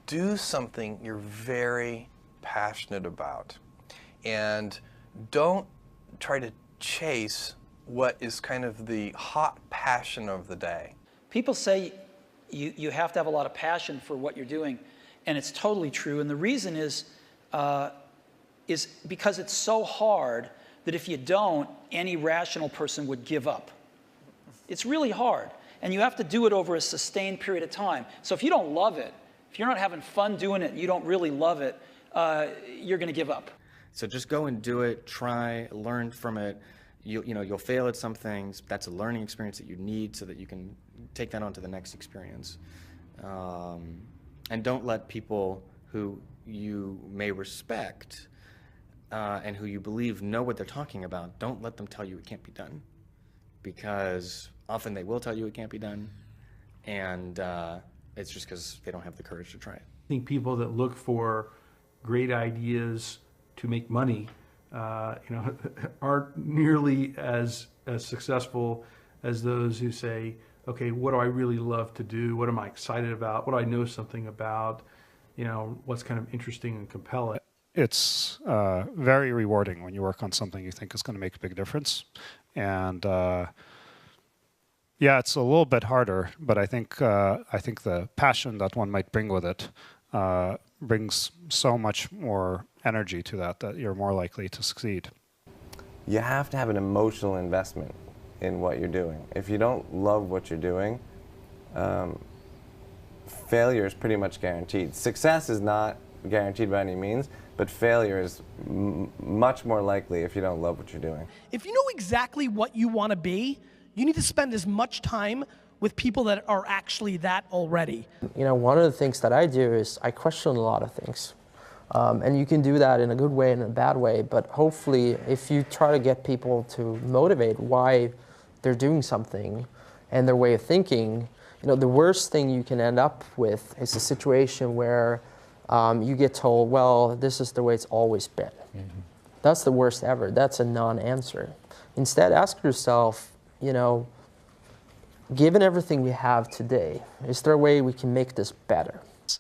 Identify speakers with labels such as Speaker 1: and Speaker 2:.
Speaker 1: do something you're very passionate about. And don't try to chase what is kind of the hot passion of the day.
Speaker 2: People say you have to have a lot of passion for what you're doing, and it's totally true. And the reason is because it's so hard that if you don't, any rational person would give up. It's really hard, and you have to do it over a sustained period of time. So if you don't love it, if you're not having fun doing it, you don't really love it, you're going to give up.
Speaker 3: So just go and do it, try, learn from it. You'll fail at some things. That's a learning experience that you need so that you can take that on to the next experience. And don't let people who you may respect and who you believe know what they're talking about, don't let them tell you it can't be done. Because often they will tell you it can't be done, and it's just because they don't have the courage to try it.
Speaker 4: I think people that look for great ideas to make money, aren't nearly as successful as those who say, okay, what do I really love to do? What am I excited about? What do I know something about? What's kind of interesting and compelling?
Speaker 5: It's very rewarding when you work on something you think is going to make a big difference. And yeah, it's a little bit harder, but I think the passion that one might bring with it brings so much more energy to that you're more likely to succeed.
Speaker 6: You have to have an emotional investment in what you're doing. If you don't love what you're doing, failure is pretty much guaranteed. Success is not guaranteed by any means, but failure is much more likely if you don't love what you're doing.
Speaker 7: If you know exactly what you want to be, you need to spend as much time with people that are actually that already.
Speaker 8: One of the things that I do is I question a lot of things. And you can do that in a good way and a bad way, but hopefully if you try to get people to motivate why they're doing something and their way of thinking, the worst thing you can end up with is a situation where you get told, well, this is the way it's always been. Mm-hmm. That's the worst ever. That's a non-answer. Instead, ask yourself, given everything we have today, is there a way we can make this better?